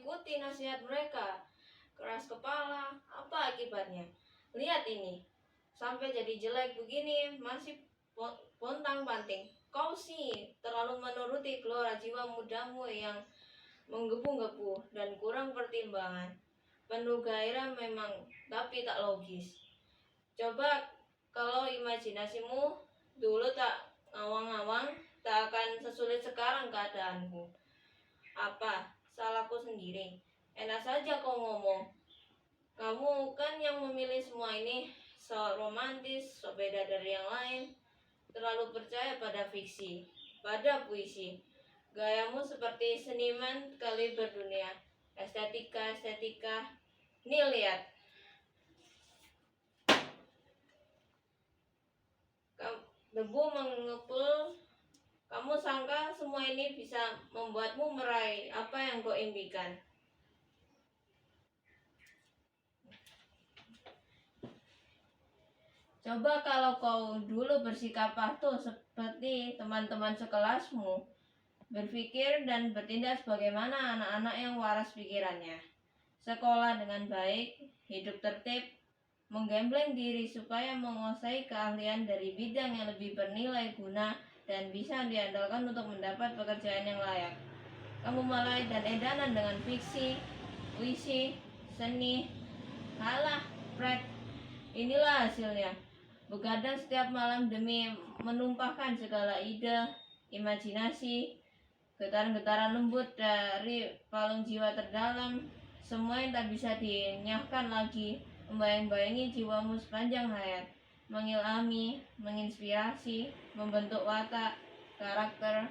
mengikuti nasihat mereka. Keras kepala, apa akibatnya? Lihat ini, sampai jadi jelek begini, masih pontang-panting. Kau sih terlalu menuruti gelora jiwa mudamu yang menggebu-gebu dan kurang pertimbangan. Penuh gairah memang, tapi tak logis. Coba kalau imajinasimu dulu tak ngawang-ngawang, tak akan sesulit sekarang keadaanku. Apa? Salahku sendiri. Enak saja kau ngomong. Kamu kan yang memilih semua ini, so romantis, so beda dari yang lain. Terlalu percaya pada fiksi, pada puisi. Gayamu seperti seniman kali berdunia. Estetika. Nih lihat, debu mengepul. Kamu sangka semua ini bisa membuatmu meraih apa yang kau impikan? Coba kalau kau dulu bersikap patuh seperti teman-teman sekelasmu, berpikir dan bertindak sebagaimana anak-anak yang waras pikirannya. Sekolah dengan baik, hidup tertib, menggembleng diri supaya menguasai keahlian dari bidang yang lebih bernilai guna dan bisa diandalkan untuk mendapat pekerjaan yang layak. Kamu malah edan-edanan dengan fiksi, puisi, seni. Halah, Fred, inilah hasilnya. Begadang setiap malam demi menumpahkan segala ide, imajinasi, getaran-getaran lembut dari palung jiwa terdalam, semua yang tak bisa dinyahkan lagi, membayang-bayangi jiwamu sepanjang hayat, mengilhami, menginspirasi, membentuk watak, karakter,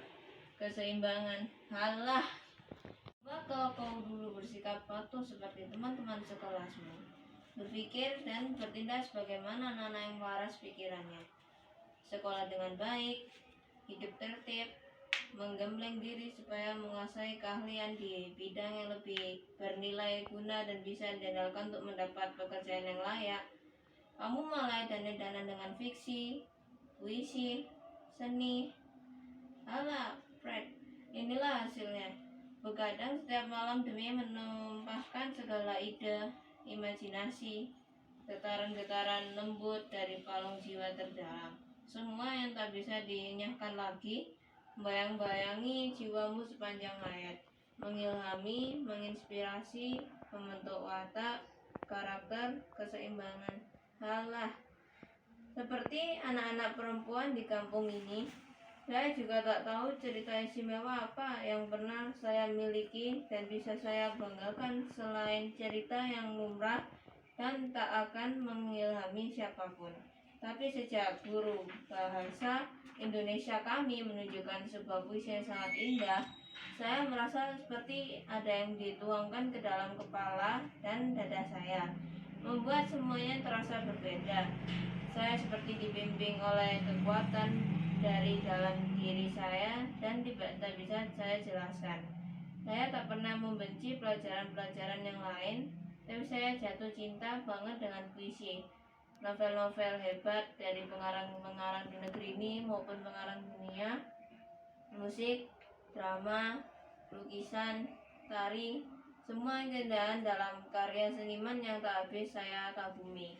keseimbangan. Halah, coba kalau kau dulu bersikap patuh seperti teman-teman sekelasmu, berpikir dan bertindak sebagaimana anak-anak yang waras pikirannya. Sekolah dengan baik, hidup tertib, menggembleng diri supaya menguasai keahlian di bidang yang lebih bernilai guna dan bisa diandalkan untuk mendapat pekerjaan yang layak. Kamu malah edan-edanan dengan fiksi, puisi, seni. Alah, Fred, inilah hasilnya. Begadang setiap malam demi menumpahkan segala ide, imajinasi, getaran-getaran lembut dari palung jiwa terdalam. Semua yang tak bisa dinyahkan lagi, membayang-bayangi jiwamu sepanjang hayat, mengilhami, menginspirasi, membentuk watak, karakter, keseimbangan. Halah, seperti anak-anak perempuan di kampung ini, saya juga tak tahu cerita istimewa apa yang pernah saya miliki dan bisa saya banggakan selain cerita yang lumrah dan tak akan mengilhami siapapun. Tapi sejak guru bahasa Indonesia kami menunjukkan sebuah puisi yang sangat indah, saya merasa seperti ada yang dituangkan ke dalam kepala dan dada saya, membuat semuanya terasa berbeda. Saya seperti dibimbing oleh kekuatan dari dalam diri saya dan tidak bisa saya jelaskan. Saya tak pernah membenci pelajaran-pelajaran yang lain, tapi saya jatuh cinta banget dengan puisi. Novel-novel hebat dari pengarang-pengarang di negeri ini maupun pengarang dunia, musik, drama, lukisan, tari, semua keindahan dalam karya seniman yang tak habis saya kagumi.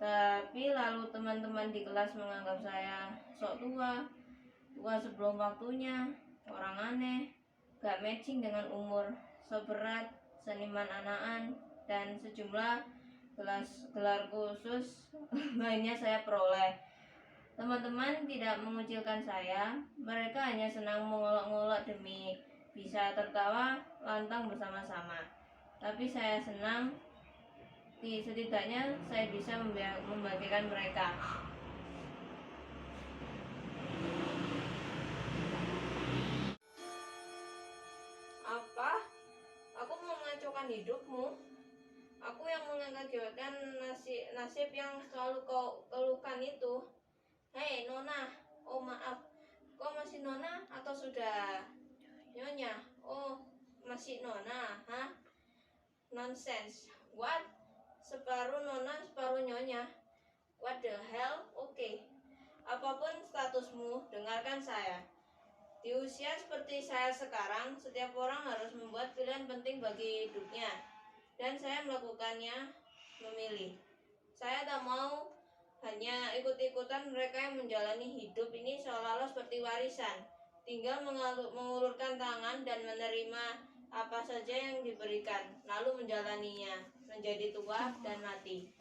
Tapi lalu teman-teman di kelas menganggap saya sok tua sebelum waktunya, orang aneh, gak matching dengan umur, seberat, seniman anakan, dan sejumlah gelar khusus lainnya saya peroleh. Teman-teman tidak mengucilkan saya, mereka hanya senang mengolok-ngolok demi bisa tertawa lantang bersama-sama. Tapi saya senang, setidaknya saya bisa membagikan mereka. Apa? Aku mau mengacaukan hidupmu? Aku yang mengakibatkan nasib yang selalu kau keluhkan itu. Hei Nona, oh maaf, kau masih Nona atau sudah Nyonya? Oh masih Nona, hah? Nonsense. What? Separuh Nona, separuh Nyonya. What the hell? Oke. Apapun statusmu, dengarkan saya. Di usia seperti saya sekarang, setiap orang harus membuat pilihan penting bagi hidupnya. Dan saya melakukannya, memilih. Saya tak mau hanya ikut-ikutan mereka yang menjalani hidup ini seolah-olah seperti warisan. Tinggal mengulurkan tangan dan menerima apa saja yang diberikan, lalu menjalaninya, menjadi tua dan mati.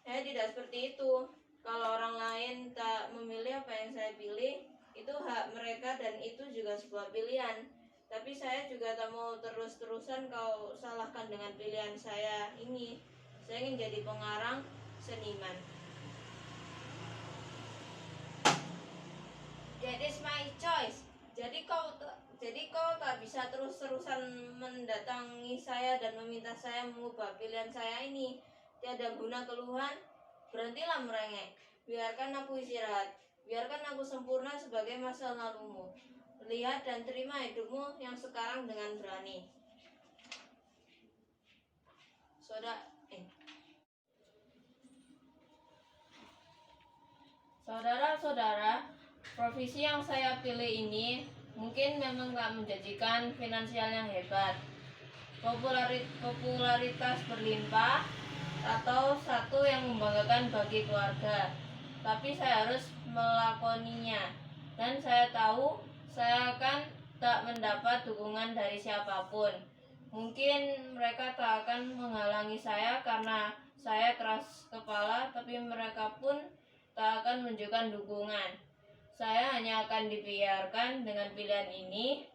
Saya tidak seperti itu. Kalau orang lain tak memilih apa yang saya pilih, itu hak mereka dan itu juga sebuah pilihan. Tapi saya juga tak mau terus-terusan kau salahkan dengan pilihan saya ini. Saya ingin jadi pengarang, seniman. That is my choice. Jadi kau tak bisa terus-terusan mendatangi saya dan meminta saya mengubah pilihan saya ini. Tiada guna keluhan. Berhentilah merengek. Biarkan aku istirahat. Biarkan aku sempurna sebagai masa lalumu. Lihat dan terima hidupmu yang sekarang dengan berani. Saudara-saudara, profesi yang saya pilih ini mungkin memang tak menjanjikan finansial yang hebat, popularitas berlimpah, atau satu yang membanggakan bagi keluarga. Tapi saya harus melakoninya, dan saya tahu saya akan tak mendapat dukungan dari siapapun. Mungkin mereka tak akan menghalangi saya karena saya keras kepala, tapi mereka pun tak akan menunjukkan dukungan. Saya hanya akan dibiarkan dengan pilihan ini,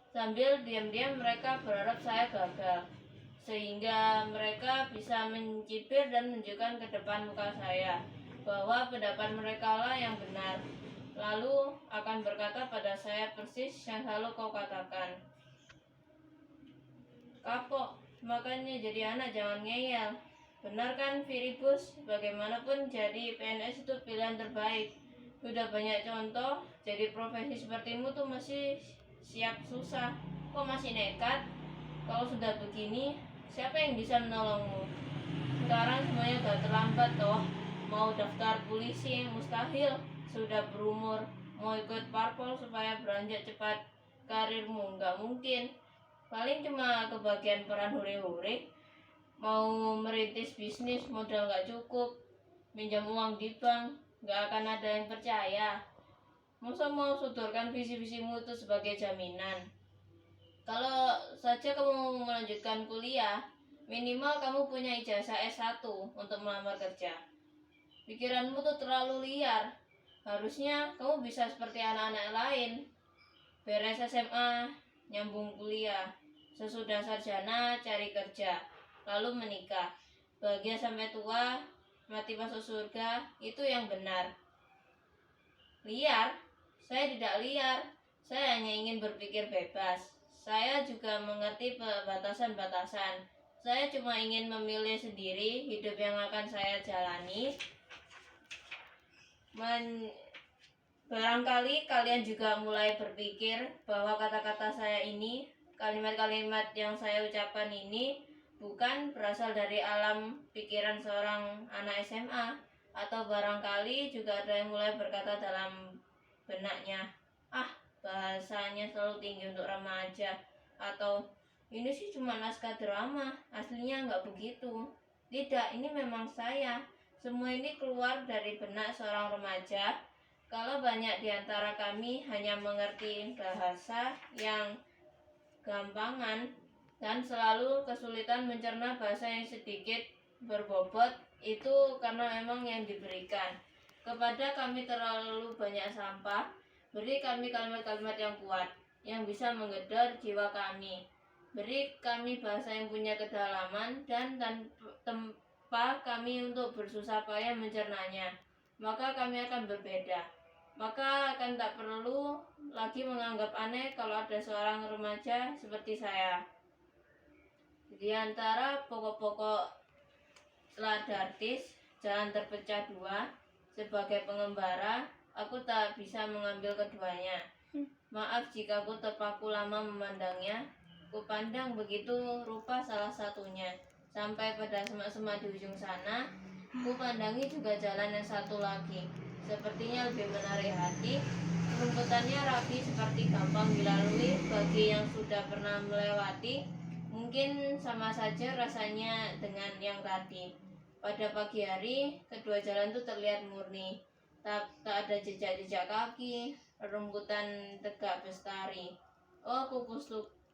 sambil diam-diam mereka berharap saya gagal, sehingga mereka bisa mencibir dan menunjukkan ke depan muka saya bahwa pendapat mereka lah yang benar, lalu akan berkata pada saya persis yang selalu kau katakan. Kapok, makanya jadi anak jangan ngeyel. Benar kan Viribus? Bagaimanapun jadi PNS itu pilihan terbaik. Sudah banyak contoh, jadi profesi sepertimu tuh masih siap susah. Kok masih nekat? Kalau sudah begini, siapa yang bisa menolongmu? Sekarang semuanya udah terlambat toh. Mau daftar polisi mustahil, sudah berumur. Mau ikut parpol supaya beranjak cepat karirmu, nggak mungkin. Paling cuma kebagian peran hore-hore. Mau merintis bisnis modal nggak cukup, minjam uang di bank, nggak akan ada yang percaya. Masa mau sodorkan visi-visimu itu sebagai jaminan? Kalau saja kamu melanjutkan kuliah, minimal kamu punya ijazah S1 untuk melamar kerja. Pikiranmu tuh terlalu liar. Harusnya kamu bisa seperti anak-anak lain. Beres SMA, nyambung kuliah. Sesudah sarjana, cari kerja. Lalu menikah. Bahagia sampai tua, mati masuk surga, itu yang benar. Liar? Saya tidak liar. Saya hanya ingin berpikir bebas. Saya juga mengerti batasan-batasan. Saya cuma ingin memilih sendiri hidup yang akan saya jalani. Barangkali kalian juga mulai berpikir bahwa kata-kata saya ini, kalimat-kalimat yang saya ucapkan ini, bukan berasal dari alam pikiran seorang anak SMA, atau barangkali juga ada yang mulai berkata dalam benaknya, bahasanya selalu tinggi untuk remaja, atau ini sih cuma naskah drama, aslinya nggak begitu. Tidak, ini memang saya. Semua ini keluar dari benak seorang remaja. Kalau banyak di antara kami hanya mengerti bahasa yang gampangan dan selalu kesulitan mencerna bahasa yang sedikit berbobot, itu karena memang yang diberikan kepada kami terlalu banyak sampah. Beri kami kalimat-kalimat yang kuat, yang bisa menggedor jiwa kami. Beri kami bahasa yang punya kedalaman dan tempa kami untuk bersusah payah mencernanya. Maka kami akan berbeda. Maka akan tak perlu lagi menganggap aneh kalau ada seorang remaja seperti saya. Di antara pokok-pokok Ladartis, jalan terpecah dua. Sebagai pengembara, aku tak bisa mengambil keduanya. Maaf jika aku terpaku lama memandangnya. Kupandang begitu rupa salah satunya. Sampai pada semak-semak di ujung sana, kupandangi juga jalan yang satu lagi. sepertinya lebih menarik hati. Rumputannya rapi seperti gampang dilalui bagi yang sudah pernah melewati. Mungkin sama saja rasanya dengan yang tadi. Pada pagi hari, kedua jalan itu terlihat murni. Tak ada jejak-jejak kaki, rumputan tegak bestari. Oh,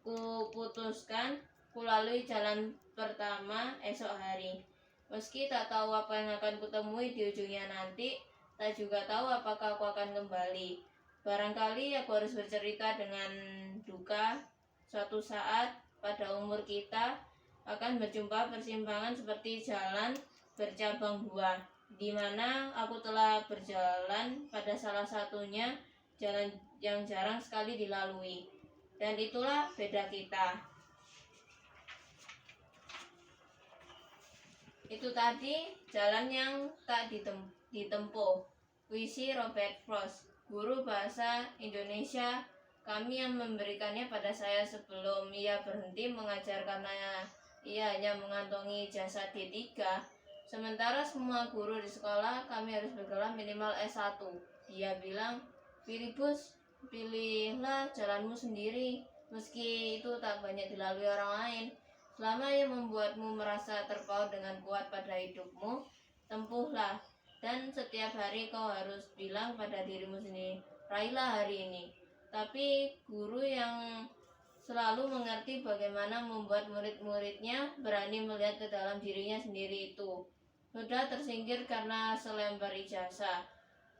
kuputuskan kulalui jalan pertama esok hari. Meski tak tahu apa yang akan kutemui di ujungnya nanti, tak juga tahu apakah aku akan kembali. Barangkali aku harus bercerita dengan duka. Suatu saat pada umur kita akan berjumpa persimpangan seperti jalan bercabang dua, di mana aku telah berjalan pada salah satunya, jalan yang jarang sekali dilalui. Dan itulah beda kita. Itu tadi jalan yang tak ditempuh. Puisi Robert Frost, guru bahasa Indonesia kami, yang memberikannya pada saya sebelum ia berhenti mengajar karena ia hanya mengantongi ijazah D3. Sementara semua guru di sekolah kami harus bergelar minimal S1. Dia bilang, "Filipus, pilihlah jalanmu sendiri, meski itu tak banyak dilalui orang lain. Selama ia membuatmu merasa terpaut dengan kuat pada hidupmu, tempuhlah. Dan setiap hari kau harus bilang pada dirimu sendiri, raihlah hari ini." Tapi guru yang selalu mengerti bagaimana membuat murid-muridnya berani melihat ke dalam dirinya sendiri itu sudah tersingkir karena selembar ijazah.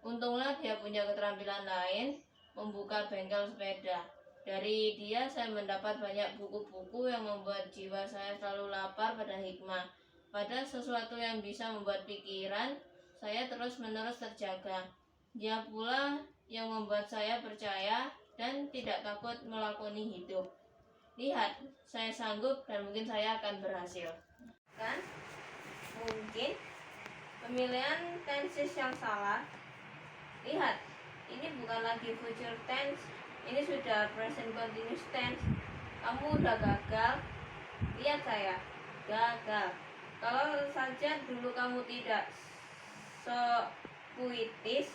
Untunglah dia punya keterampilan lain, membuka bengkel sepeda. Dari dia saya mendapat banyak buku-buku yang membuat jiwa saya selalu lapar pada hikmah, pada sesuatu yang bisa membuat pikiran saya terus-menerus terjaga. Dia pula yang membuat saya percaya dan tidak takut melakoni hidup. Lihat, saya sanggup dan mungkin saya akan berhasil. Kan? Mungkin pemilihan tenses yang salah. Lihat, ini bukan lagi future tense, ini sudah present continuous tense. Kamu udah gagal. Lihat saya, gagal. Kalau saja dulu kamu tidak puitis,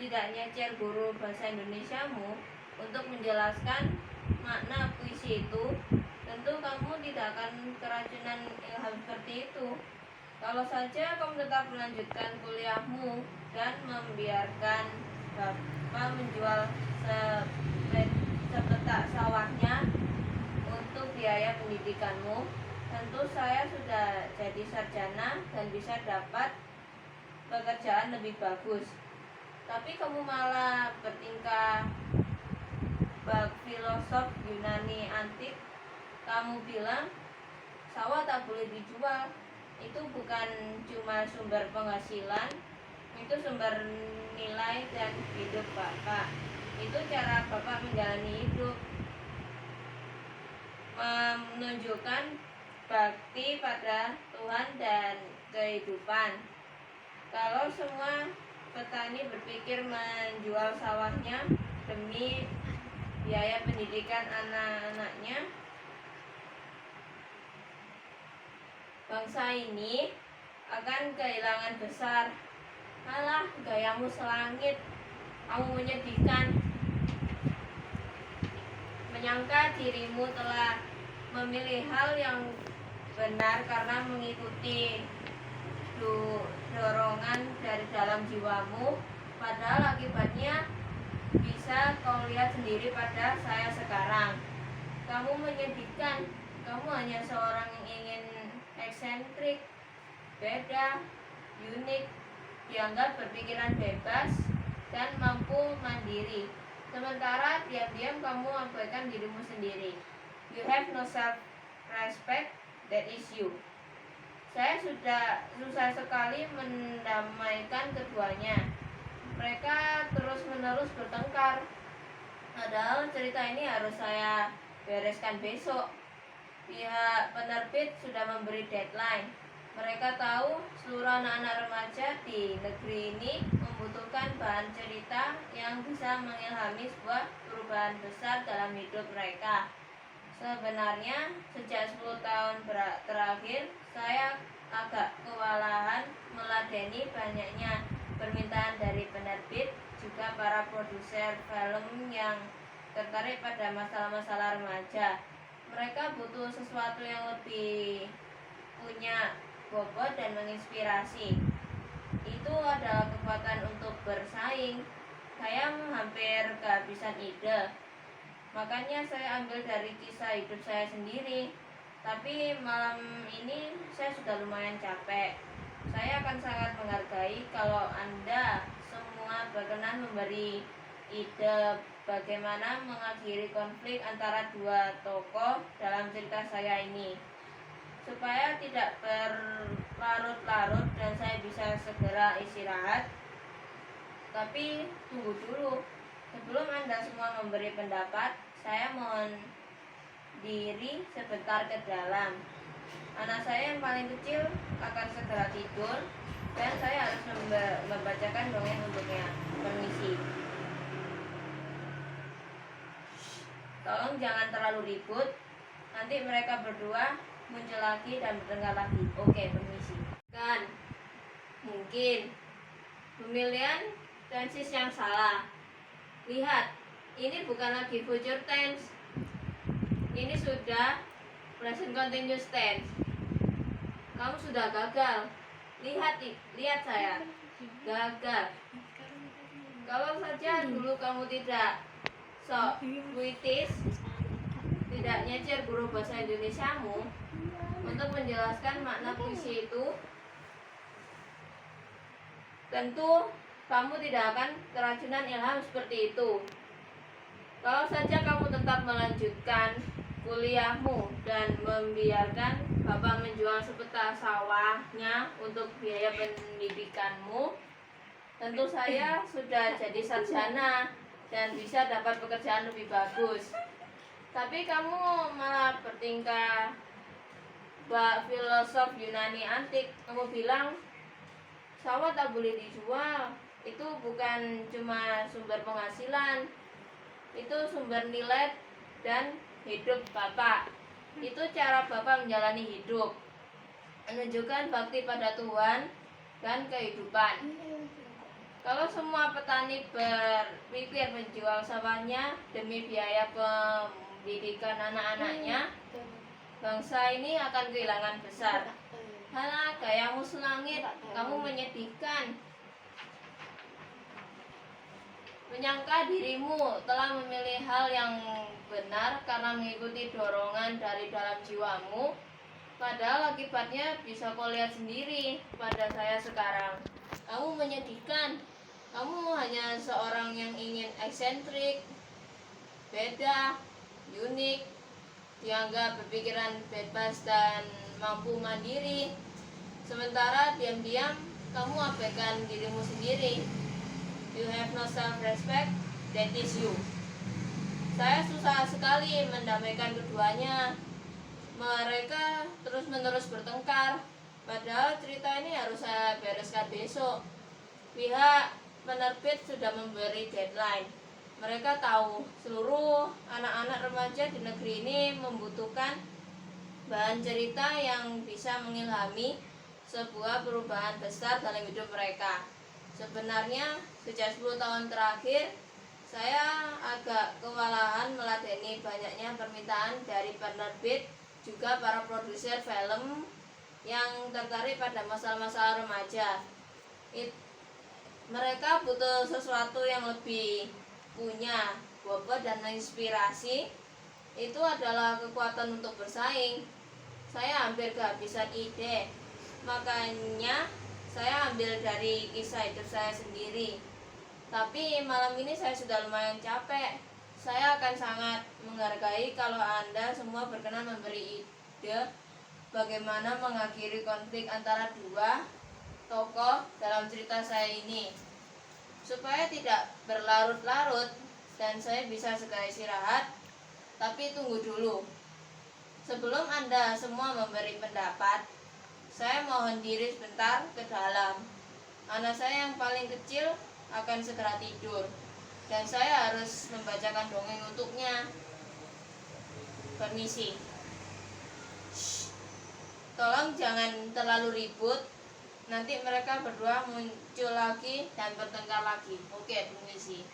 tidak nyecer guru bahasa Indonesiamu untuk menjelaskan makna puisi itu, tentu kamu tidak akan keracunan ilham seperti itu. Kalau saja kamu tetap melanjutkan kuliahmu dan membiarkan bapak menjual sepetak sawahnya untuk biaya pendidikanmu, tentu saya sudah jadi sarjana dan bisa dapat pekerjaan lebih bagus. Tapi kamu malah bertingkah bak filosof Yunani antik. Kamu bilang sawah tak boleh dijual. Itu bukan cuma sumber penghasilan, itu sumber nilai dan hidup Bapak. Itu cara Bapak menjalani hidup, menunjukkan bakti pada Tuhan dan kehidupan. Kalau semua petani berpikir menjual sawahnya demi biaya pendidikan anak-anaknya, bangsa ini akan kehilangan besar. Alah, gayamu selangit, kamu menyedihkan. Menyangka dirimu telah memilih hal yang benar karena mengikuti dorongan dari dalam jiwamu, padahal akibatnya bisa kau lihat sendiri pada saya sekarang. Kamu menyedihkan. Kamu hanya seorang yang ingin eksentrik, beda, unik, dianggap berpikiran bebas dan mampu mandiri. Sementara diam-diam kamu abaikan dirimu sendiri. You have no self-respect, that is you. Saya sudah susah sekali mendamaikan keduanya. Mereka terus-menerus bertengkar. Padahal cerita ini harus saya bereskan besok. Pihak penerbit sudah memberi deadline. Mereka tahu seluruh anak-anak remaja di negeri ini membutuhkan bahan cerita yang bisa mengilhami sebuah perubahan besar dalam hidup mereka. Sebenarnya sejak 10 tahun terakhir saya agak kewalahan meladeni banyaknya permintaan dari penerbit, juga para produser film yang tertarik pada masalah-masalah remaja. Mereka butuh sesuatu yang lebih punya bobot dan menginspirasi. Itu adalah kekuatan untuk bersaing. Saya hampir kehabisan ide. Makanya saya ambil dari kisah hidup saya sendiri. Tapi malam ini saya sudah lumayan capek. Saya akan sangat menghargai kalau Anda semua berkenan memberi ide bagaimana mengakhiri konflik antara dua tokoh dalam cerita saya ini, supaya tidak berlarut-larut dan saya bisa segera istirahat. Tapi tunggu dulu, sebelum Anda semua memberi pendapat, saya mohon diri sebentar ke dalam. Anak saya yang paling kecil akan segera tidur dan saya harus membacakan dongeng untuknya. Permisi. Tolong jangan terlalu ribut. Nanti mereka berdua muncul lagi dan bertengkar lagi. Oke, permisi. Kan, mungkin pemilihan tenses yang salah. Lihat, ini bukan lagi future tense. Ini sudah present continuous tense. Kamu sudah gagal. Lihat saya. Gagal. Kalau saja dulu kamu tidak sok puitis, tidak nyecer guru bahasa Indonesiamu untuk menjelaskan makna puisi itu, tentu kamu tidak akan keracunan ilham seperti itu. Kalau saja kamu tetap melanjutkan kuliahmu dan membiarkan bapak menjual sepetak sawahnya untuk biaya pendidikanmu, tentu saya sudah jadi sarjana dan bisa dapat pekerjaan lebih bagus. Tapi kamu malah bertingkah bak filosof Yunani antik. Kamu bilang sawah tak boleh dijual. Itu bukan cuma sumber penghasilan, itu sumber nilai dan hidup Bapak. Itu cara Bapak menjalani hidup, menunjukkan bakti pada Tuhan dan kehidupan. Kalau semua petani berpikir menjual sawahnya demi biaya pendidikan anak-anaknya, bangsa ini akan kehilangan besar. Halah, gayamu selangit, kamu menyedihkan. Menyangka dirimu telah memilih hal yang benar karena mengikuti dorongan dari dalam jiwamu, padahal akibatnya bisa kau lihat sendiri pada saya sekarang. Kamu menyedihkan. Kamu hanya seorang yang ingin eksentrik, beda, unik, dianggap berpikiran bebas dan mampu mandiri. Sementara diam-diam kamu abaikan dirimu sendiri. You have no self-respect, that is you. Saya susah sekali mendamaikan keduanya. Mereka terus-menerus bertengkar, padahal cerita ini harus saya bereskan besok. Pihak penerbit sudah memberi deadline. Mereka tahu seluruh anak-anak remaja di negeri ini membutuhkan bahan cerita yang bisa mengilhami sebuah perubahan besar dalam hidup mereka. Sebenarnya sejak 10 tahun terakhir saya agak kewalahan meladeni banyaknya permintaan dari penerbit, juga para produser film yang tertarik pada masalah-masalah remaja. Mereka butuh sesuatu yang lebih punya bobot dan menginspirasi. Itu adalah kekuatan untuk bersaing. Saya hampir kehabisan ide. Makanya saya ambil dari kisah hidup saya sendiri. Tapi malam ini saya sudah lumayan capek. Saya akan sangat menghargai kalau Anda semua berkenan memberi ide bagaimana mengakhiri konflik antara dua tokoh dalam cerita saya ini, supaya tidak berlarut-larut dan saya bisa segera istirahat. Tapi tunggu dulu, sebelum Anda semua memberi pendapat, saya mohon diri sebentar ke dalam. Anak saya yang paling kecil akan segera tidur dan saya harus membacakan dongeng untuknya. Permisi. Tolong jangan terlalu ribut. nanti mereka berdua muncul lagi dan bertengkar lagi. Oke, permisi.